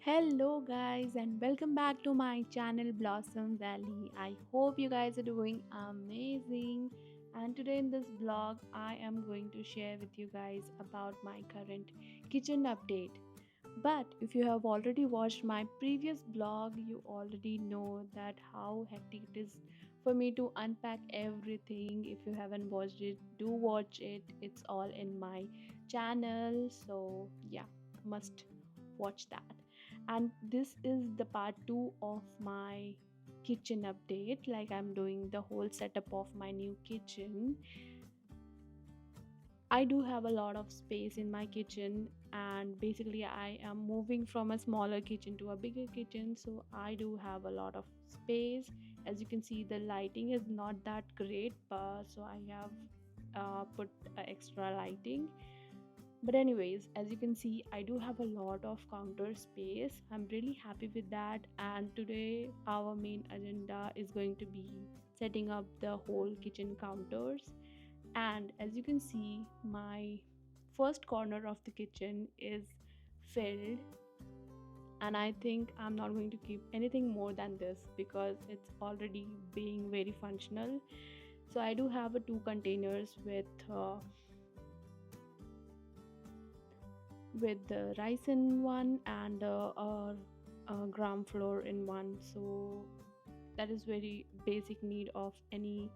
Hello, guys, and welcome back to my channel Blossom Valley. I hope you guys are doing amazing. And today, in this vlog, I am going to share with you guys about my current kitchen update. But if you have already watched my previous vlog, you already know that how hectic it is for me to unpack everything. If you haven't watched it, do watch it. It's all in my channel. So, yeah, must watch that. And this is the part 2 of my kitchen update. Like, I'm doing the whole setup of my new kitchen. I do have a lot of space in my kitchen, and basically I am moving from a smaller kitchen to a bigger kitchen, so I do have a lot of space. As you can see, the lighting is not that great, but so I have put extra lighting. But anyways, as you can see, I do have a lot of counter space. I'm really happy with that, and today our main agenda is going to be setting up the whole kitchen counters. And as you can see, my first corner of the kitchen is filled, and I think I'm not going to keep anything more than this because it's already being very functional. So I do have two containers with the rice in one and gram flour in one. So that is very basic need of any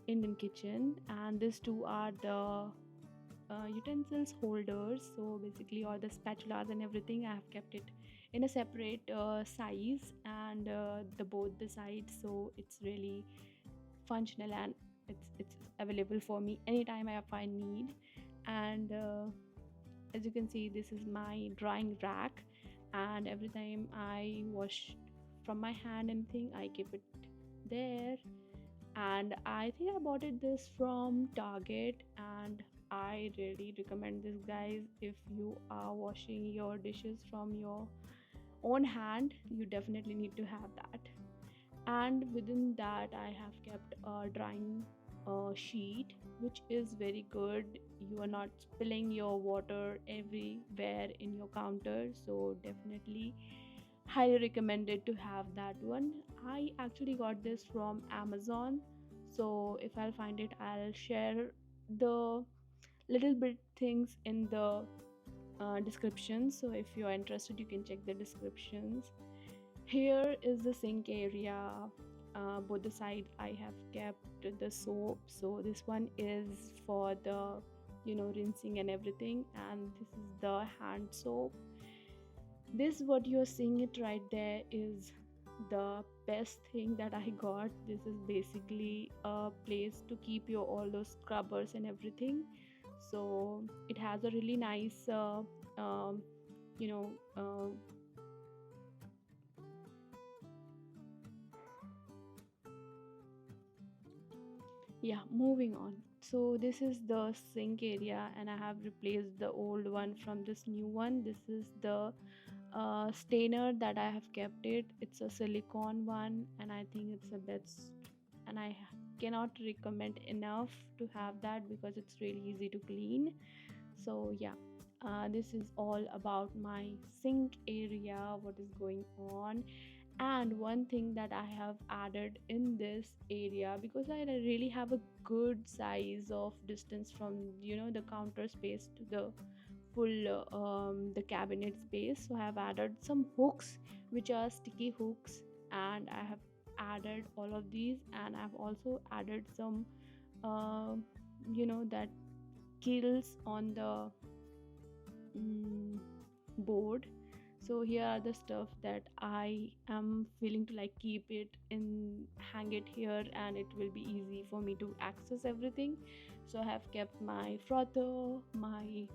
Indian kitchen. And these two are the utensils holders. So basically all the spatulas and everything I have kept it in a separate size, and the both the sides, so it's really functional, and it's available for me anytime I find need. And as you can see, this is my drying rack, and every time I wash from my hand anything, I keep it there. And I think I bought this from Target, and I really recommend this, guys. If you are washing your dishes from your own hand, you definitely need to have that. And within that, I have kept a drying sheet, which is very good. You are not spilling your water everywhere in your counter, so definitely highly recommended to have that one. I actually got this from Amazon, so if I'll find it, I'll share the little bit things in the description. So if you are interested, you can check the descriptions. Here is the sink area. Both the side I have kept the soap. So this one is for the rinsing and everything, and this is the hand soap. This what you're seeing it right there is the best thing that I got. This is basically a place to keep your all those scrubbers and everything. So it has a really nice um, you know yeah, moving on. So this is the sink area, and I have replaced the old one from this new one. This is the stainer that I have kept it. It's a silicone one, and I think it's the best, and I cannot recommend enough to have that because it's really easy to clean. So yeah, this is all about my sink area, what is going on. And one thing that I have added in this area, because I really have a good size of distance from the counter space to the full the cabinet space, so I have added some hooks, which are sticky hooks, and I have added all of these, and I've also added some uh, that kills on the mm, board. So here are the stuff that I am feeling to like keep it in, hang it here, and it will be easy for me to access everything. So I have kept my frother, my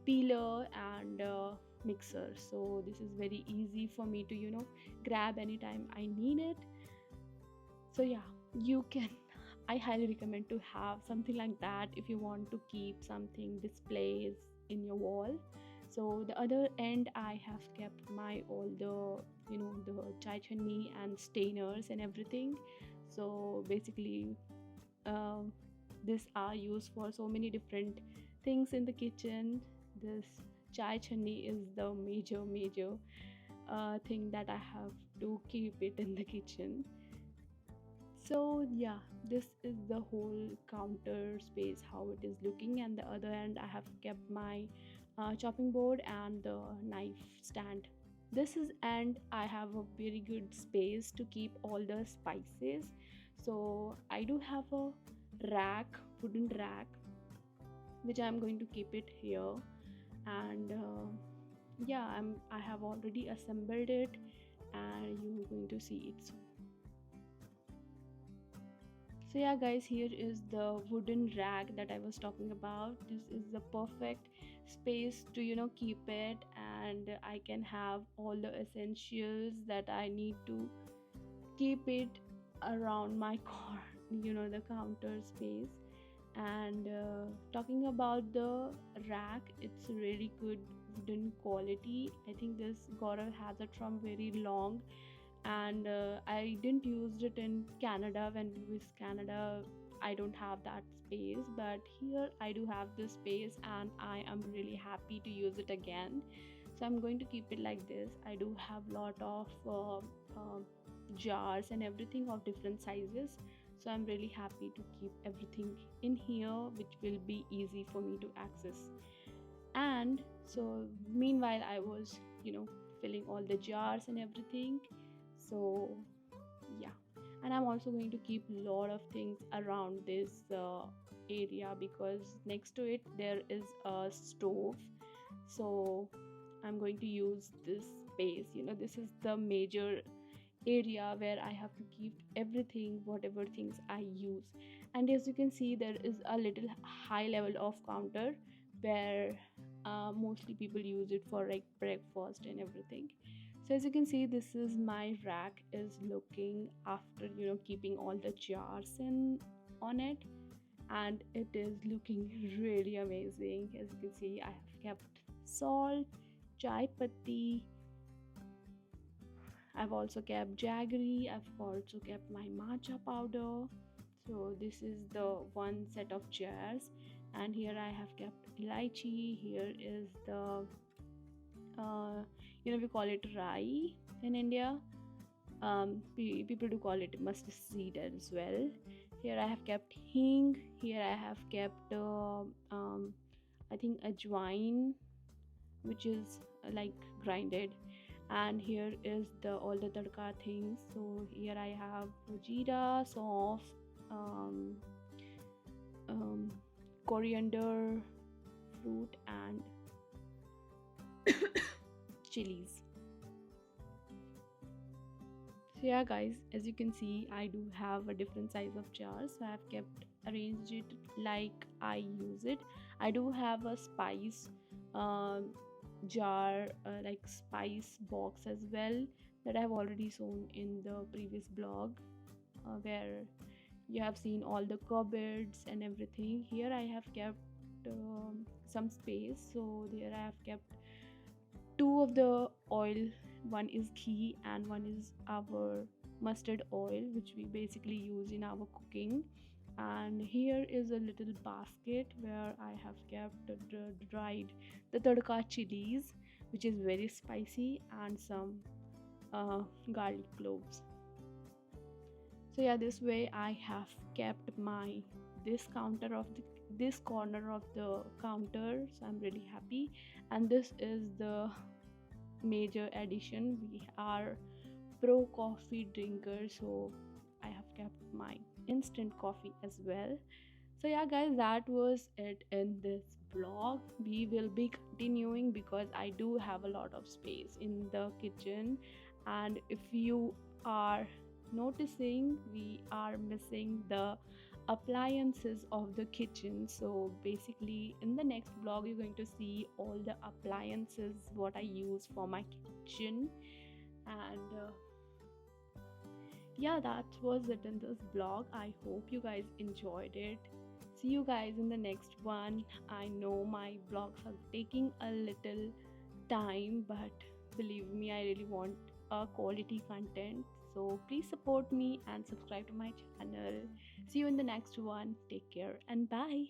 peeler, and mixer. So this is very easy for me to grab anytime I need it. So yeah, you can I highly recommend to have something like that if you want to keep something displays in your wall. So the other end, I have kept my all the the chai chutney and stainers and everything. So basically, um, these are used for so many different things in the kitchen. This chai chutney is the major thing that I have to keep it in the kitchen. So yeah, this is the whole counter space how it is looking, and the other end I have kept my chopping board and the knife stand. This is, and I have a very good space to keep all the spices. So I do have a rack, wooden rack, which I'm going to keep it here. And yeah, I have already assembled it, and you're going to see it soon. So yeah guys, here is the wooden rack that I was talking about. This is the perfect space to keep it, and I can have all the essentials that I need to keep it around my car, the counter space. And talking about the rack, it's really good wooden quality. I think this Gaurav has it from very long, and I didn't use it in Canada. When we was Canada, I don't have that space, but here I do have this space, and I am really happy to use it again. So I'm going to keep it like this. I do have lot of jars and everything of different sizes, so I'm really happy to keep everything in here, which will be easy for me to access. And so meanwhile I was filling all the jars and everything. So yeah, and I'm also going to keep a lot of things around this area, because next to it there is a stove. So I'm going to use this space. This is the major area where I have to keep everything, whatever things I use. And as you can see, there is a little high level of counter where mostly people use it for like breakfast and everything. So as you can see, this is my rack is looking after keeping all the jars in on it, and it is looking really amazing. As you can see, I have kept salt, chai patti, I've also kept jaggery, I've also kept my matcha powder. So this is the one set of jars, and here I have kept elaichi. Here is the we call it rai in India. People do call it mustard seed as well. Here I have kept hing. Here I have kept I think ajwain, which is like grinded. And here is the all the tadka things. So here I have jeera, sauce, um, um, coriander, fruit, and chilies. So yeah guys, as you can see, I do have a different size of jars, so I have kept arranged it like I use it. I do have a spice jar, like spice box as well, that I have already shown in the previous blog, where you have seen all the cupboards and everything. Here I have kept some space, so there I have kept two of the oil. One is ghee and one is our mustard oil, which we basically use in our cooking. And here is a little basket where I have kept the dried the tadka chilies, which is very spicy, and some garlic cloves. So yeah, this way I have kept my this counter of this corner of the counter, so I'm really happy. And this is the major addition. We are pro coffee drinker, so I have kept my instant coffee as well. So yeah guys, that was it in this vlog. We will be continuing because I do have a lot of space in the kitchen, and if you are noticing, we are missing the appliances of the kitchen. So basically in the next vlog you're going to see all the appliances what I use for my kitchen. And yeah, that was it in this vlog. I hope you guys enjoyed it. See you guys in the next one. I know my vlogs are taking a little time, but believe me, I really want a quality content. So please support me and subscribe to my channel. See you in the next one. Take care and bye.